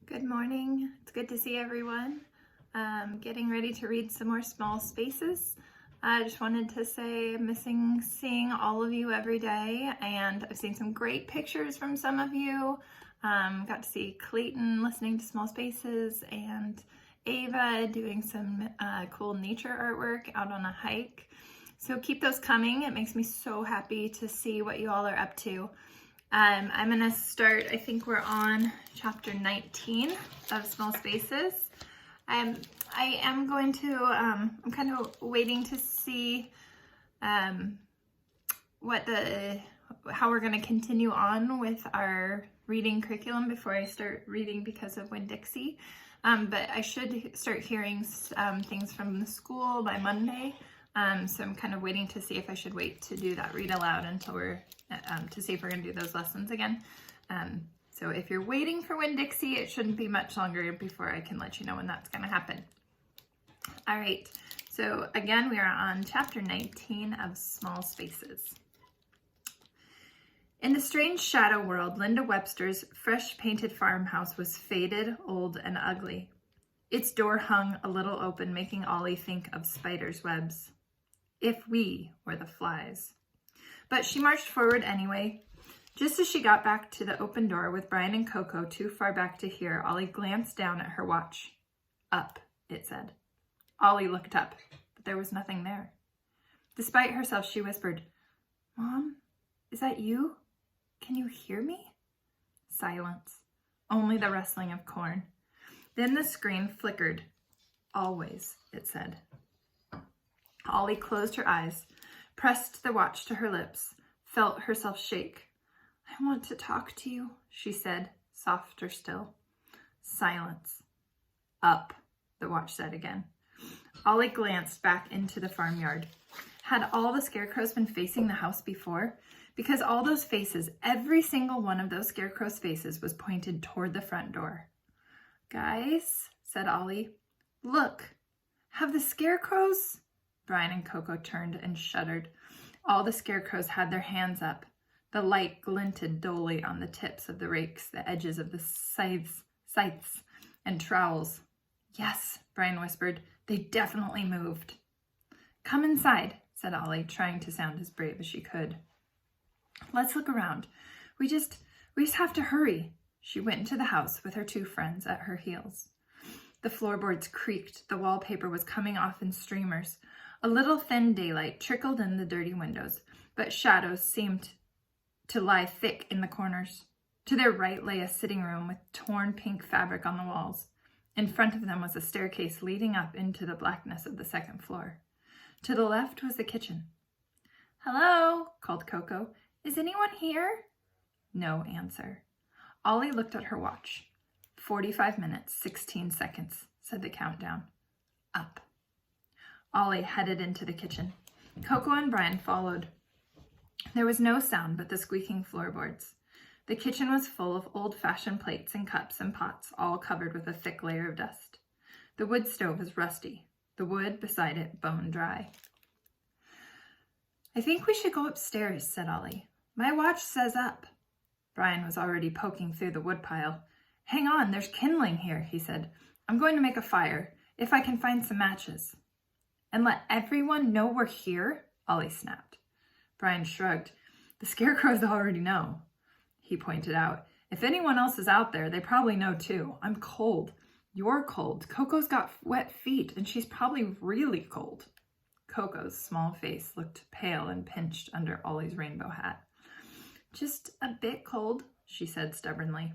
Good morning. It's good to see everyone. Getting ready to read some more Small Spaces. I just wanted to say I'm missing seeing all of you every day, and I've seen some great pictures from some of you. Got to see Clayton listening to Small Spaces and Ava doing some cool nature artwork out on a hike. So keep those coming. It makes me so happy to see what you all are up to. I'm going to start, I think we're on chapter 19 of Small Spaces. I am going to, I'm kind of waiting to see how we're going to continue on with our reading curriculum before I start reading Because of Winn-Dixie. But I should start hearing things from the school by Monday. So I'm kind of waiting to see if I should wait to do that read aloud until we're, to see if we're going to do those lessons again. So if you're waiting for Winn-Dixie, it shouldn't be much longer before I can let you know when that's going to happen. All right, so again, we are on chapter 19 of Small Spaces. In the strange shadow world, Linda Webster's fresh painted farmhouse was faded, old, and ugly. Its door hung a little open, making Ollie think of spiders' webs. If we were the flies. But she marched forward anyway. Just as she got back to the open door with Brian and Coco too far back to hear, Ollie glanced down at her watch. Up, it said. Ollie looked up, but there was nothing there. Despite herself, she whispered, "Mom, is that you? Can you hear me?" Silence. Only the rustling of corn. Then the screen flickered. Always, it said. Ollie closed her eyes, pressed the watch to her lips, felt herself shake. "I want to talk to you," she said, softer still. Silence. Up, the watch said again. Ollie glanced back into the farmyard. Had all the scarecrows been facing the house before? Because all those faces, every single one of those scarecrows' faces was pointed toward the front door. "Guys," said Ollie, "look, have the scarecrows..." Brian and Coco turned and shuddered. All the scarecrows had their hands up. The light glinted dully on the tips of the rakes, the edges of the scythes, and trowels. "Yes," Brian whispered, "they definitely moved." "Come inside," said Ollie, trying to sound as brave as she could. "Let's look around. We just have to hurry." She went into the house with her two friends at her heels. The floorboards creaked. The wallpaper was coming off in streamers. A little thin daylight trickled in the dirty windows, but shadows seemed to lie thick in the corners. To their right lay a sitting room with torn pink fabric on the walls. In front of them was a staircase leading up into the blackness of the second floor. To the left was the kitchen. "Hello," called Coco. "Is anyone here?" No answer. Ollie looked at her watch. 45 minutes, 16 seconds, said the countdown. Up. Ollie headed into the kitchen. Coco and Brian followed. There was no sound but the squeaking floorboards. The kitchen was full of old-fashioned plates and cups and pots, all covered with a thick layer of dust. The wood stove was rusty, the wood beside it bone dry. "I think we should go upstairs," said Ollie. "My watch says up." Brian was already poking through the woodpile. "Hang on, there's kindling here," he said. "I'm going to make a fire, if I can find some matches." "And let everyone know we're here?" Ollie snapped. Brian shrugged. "The scarecrows already know." He pointed out, "If anyone else is out there, they probably know too. I'm cold. You're cold. Coco's got wet feet, and she's probably really cold." Coco's small face looked pale and pinched under Ollie's rainbow hat. "Just a bit cold," she said stubbornly.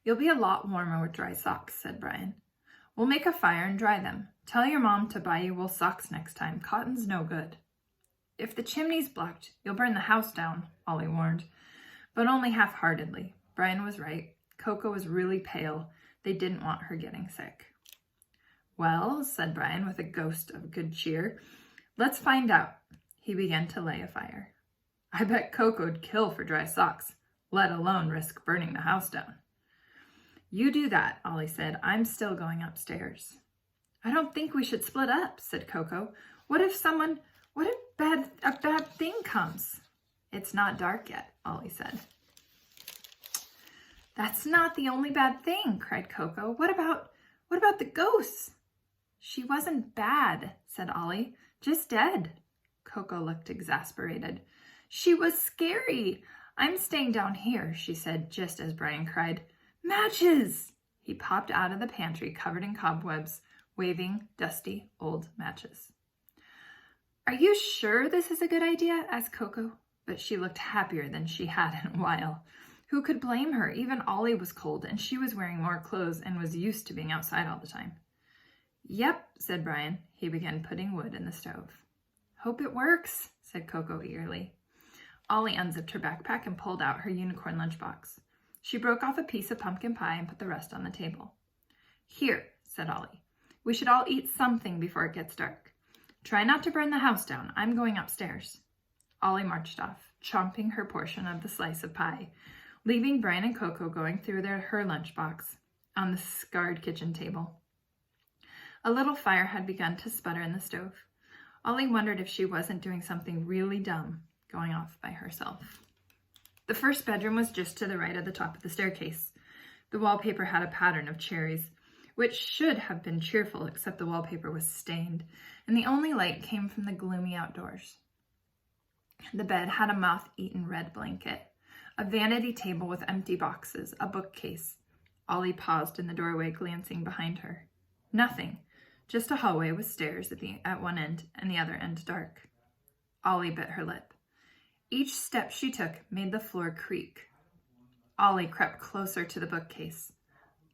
"You'll be a lot warmer with dry socks," said Brian. "We'll make a fire and dry them. Tell your mom to buy you wool socks next time. Cotton's no good." "If the chimney's blocked, you'll burn the house down," Ollie warned, but only half-heartedly. Brian was right. Coco was really pale. They didn't want her getting sick. "Well," said Brian with a ghost of good cheer, "let's find out." He began to lay a fire. "I bet Coco'd kill for dry socks, let alone risk burning the house down." "You do that," Ollie said. "I'm still going upstairs." "I don't think we should split up," said Coco. What if a bad thing comes?" "It's not dark yet," Ollie said. That's not the only bad thing, cried Coco. What about the ghosts? She wasn't bad, said Ollie. Just dead. Coco looked exasperated. She was scary. I'm staying down here, she said, just as Brian cried, Matches! He popped out of the pantry covered in cobwebs, waving dusty old matches. Are you sure this is a good idea? Asked Coco, but she looked happier than she had in a while. Who could blame her? Even Ollie was cold, and she was wearing more clothes and was used to being outside all the time. Yep, said Brian. He began putting wood in the stove. Hope it works, said Coco eagerly. Ollie unzipped her backpack and pulled out her unicorn lunchbox. She broke off a piece of pumpkin pie and put the rest on the table. Here, said Ollie. We should all eat something before it gets dark. Try not to burn the house down. I'm going upstairs. Ollie marched off, chomping her portion of the slice of pie, leaving Brian and Coco going through her lunchbox on the scarred kitchen table. A little fire had begun to sputter in the stove. Ollie wondered if she wasn't doing something really dumb, going off by herself. The first bedroom was just to the right of the top of the staircase. The wallpaper had a pattern of cherries, which should have been cheerful, except the wallpaper was stained, and the only light came from the gloomy outdoors. The bed had a moth-eaten red blanket, a vanity table with empty boxes, a bookcase. Ollie paused in the doorway, glancing behind her. Nothing, just a hallway with stairs at one end and the other end dark. Ollie bit her lip. Each step she took made the floor creak. Ollie crept closer to the bookcase.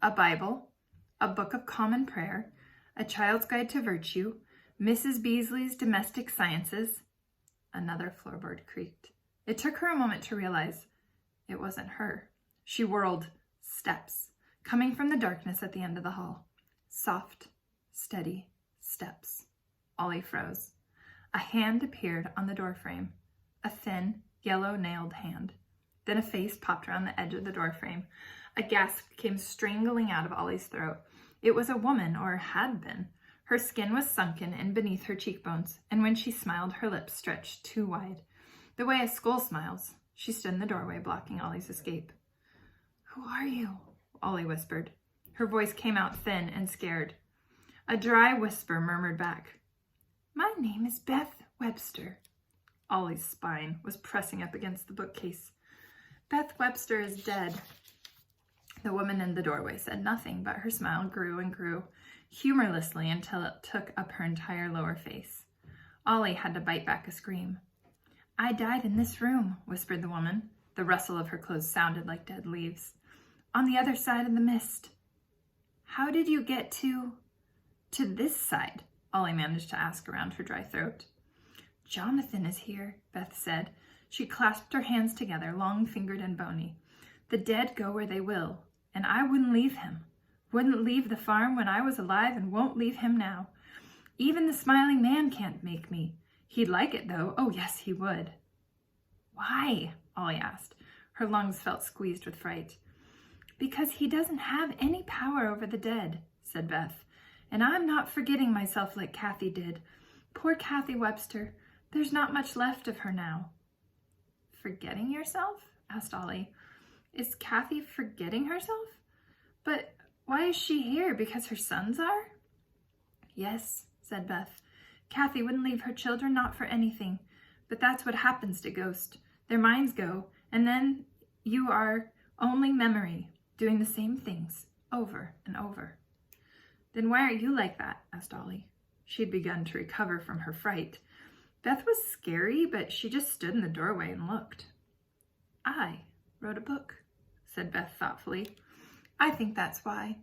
A Bible, a book of common prayer, a child's guide to virtue, Mrs. Beasley's domestic sciences. Another floorboard creaked. It took her a moment to realize it wasn't her. She whirled. Steps, coming from the darkness at the end of the hall. Soft, steady steps. Ollie froze. A hand appeared on the doorframe. A thin, yellow-nailed hand. Then a face popped around the edge of the doorframe. A gasp came strangling out of Ollie's throat. It was a woman, or had been. Her skin was sunken in beneath her cheekbones, and when she smiled, her lips stretched too wide. The way a skull smiles. She stood in the doorway, blocking Ollie's escape. Who are you? Ollie whispered. Her voice came out thin and scared. A dry whisper murmured back. My name is Beth Webster. Ollie's spine was pressing up against the bookcase. Beth Webster is dead. The woman in the doorway said nothing, but her smile grew and grew, humorlessly until it took up her entire lower face. Ollie had to bite back a scream. I died in this room, whispered the woman. The rustle of her clothes sounded like dead leaves. On the other side of the mist. How did you get to this side? Ollie managed to ask around her dry throat. Jonathan is here, Beth said. She clasped her hands together, long-fingered and bony. The dead go where they will, and I wouldn't leave him. Wouldn't leave the farm when I was alive and won't leave him now. Even the smiling man can't make me. He'd like it, though. Oh, yes, he would. Why? Ollie asked. Her lungs felt squeezed with fright. Because he doesn't have any power over the dead, said Beth. And I'm not forgetting myself like Kathy did. Poor Kathy Webster. There's not much left of her now. Forgetting yourself? Asked Ollie. Is Kathy forgetting herself? But why is she here? Because her sons are? Yes, said Beth. Kathy wouldn't leave her children, not for anything. But that's what happens to ghosts. Their minds go, and then you are only memory, doing the same things over and over. Then why are you like that? Asked Ollie. She'd begun to recover from her fright. Beth was scary, but she just stood in the doorway and looked. I wrote a book, said Beth thoughtfully. I think that's why.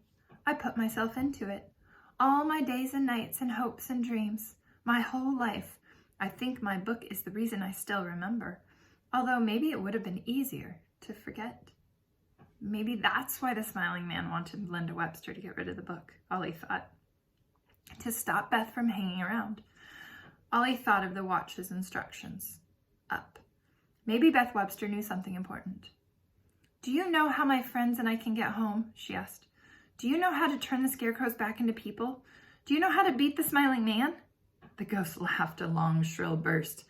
I put myself into it. All my days and nights and hopes and dreams. My whole life. I think my book is the reason I still remember. Although maybe it would have been easier to forget. Maybe that's why the smiling man wanted Linda Webster to get rid of the book, Ollie thought. To stop Beth from hanging around. Ollie thought of the watch's instructions. Up. Maybe Beth Webster knew something important. Do you know how my friends and I can get home? She asked. Do you know how to turn the scarecrows back into people? Do you know how to beat the smiling man? The ghost laughed a long, shrill burst.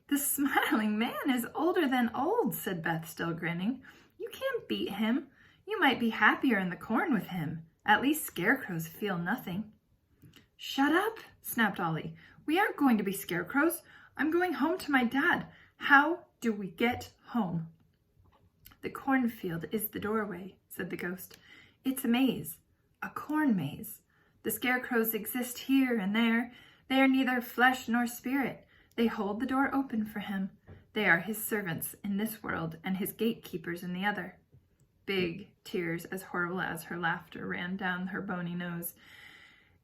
The smiling man is older than old, said Beth, still grinning. You can't beat him. You might be happier in the corn with him. At least scarecrows feel nothing. Shut up, snapped Ollie. We aren't going to be scarecrows. I'm going home to my dad. How do we get home? The cornfield is the doorway, said the ghost. It's a maze, a corn maze. The scarecrows exist here and there. They are neither flesh nor spirit. They hold the door open for him. They are his servants in this world and his gatekeepers in the other. Big tears, as horrible as her laughter, ran down her bony nose.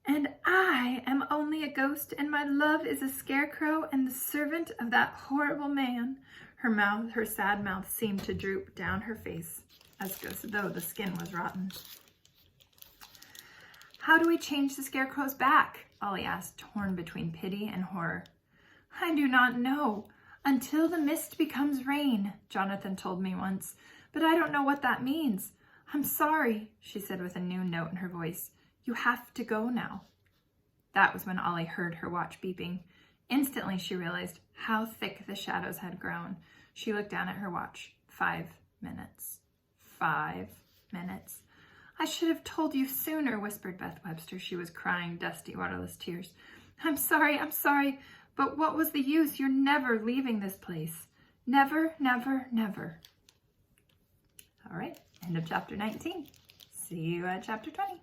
And I am only a ghost, and my love is a scarecrow and the servant of that horrible man. Her sad mouth seemed to droop down her face, as though the skin was rotten. How do we change the scarecrow's back? Ollie asked, torn between pity and horror. I do not know. Until the mist becomes rain, Jonathan told me once, but I don't know what that means. I'm sorry, she said with a new note in her voice. You have to go now. That was when Ollie heard her watch beeping. Instantly, she realized how thick the shadows had grown. She looked down at her watch. 5 minutes. 5 minutes. I should have told you sooner, whispered Beth Webster. She was crying dusty, waterless tears. I'm sorry, but what was the use? You're never leaving this place. Never, never, never. All right, end of chapter 19. See you at chapter 20.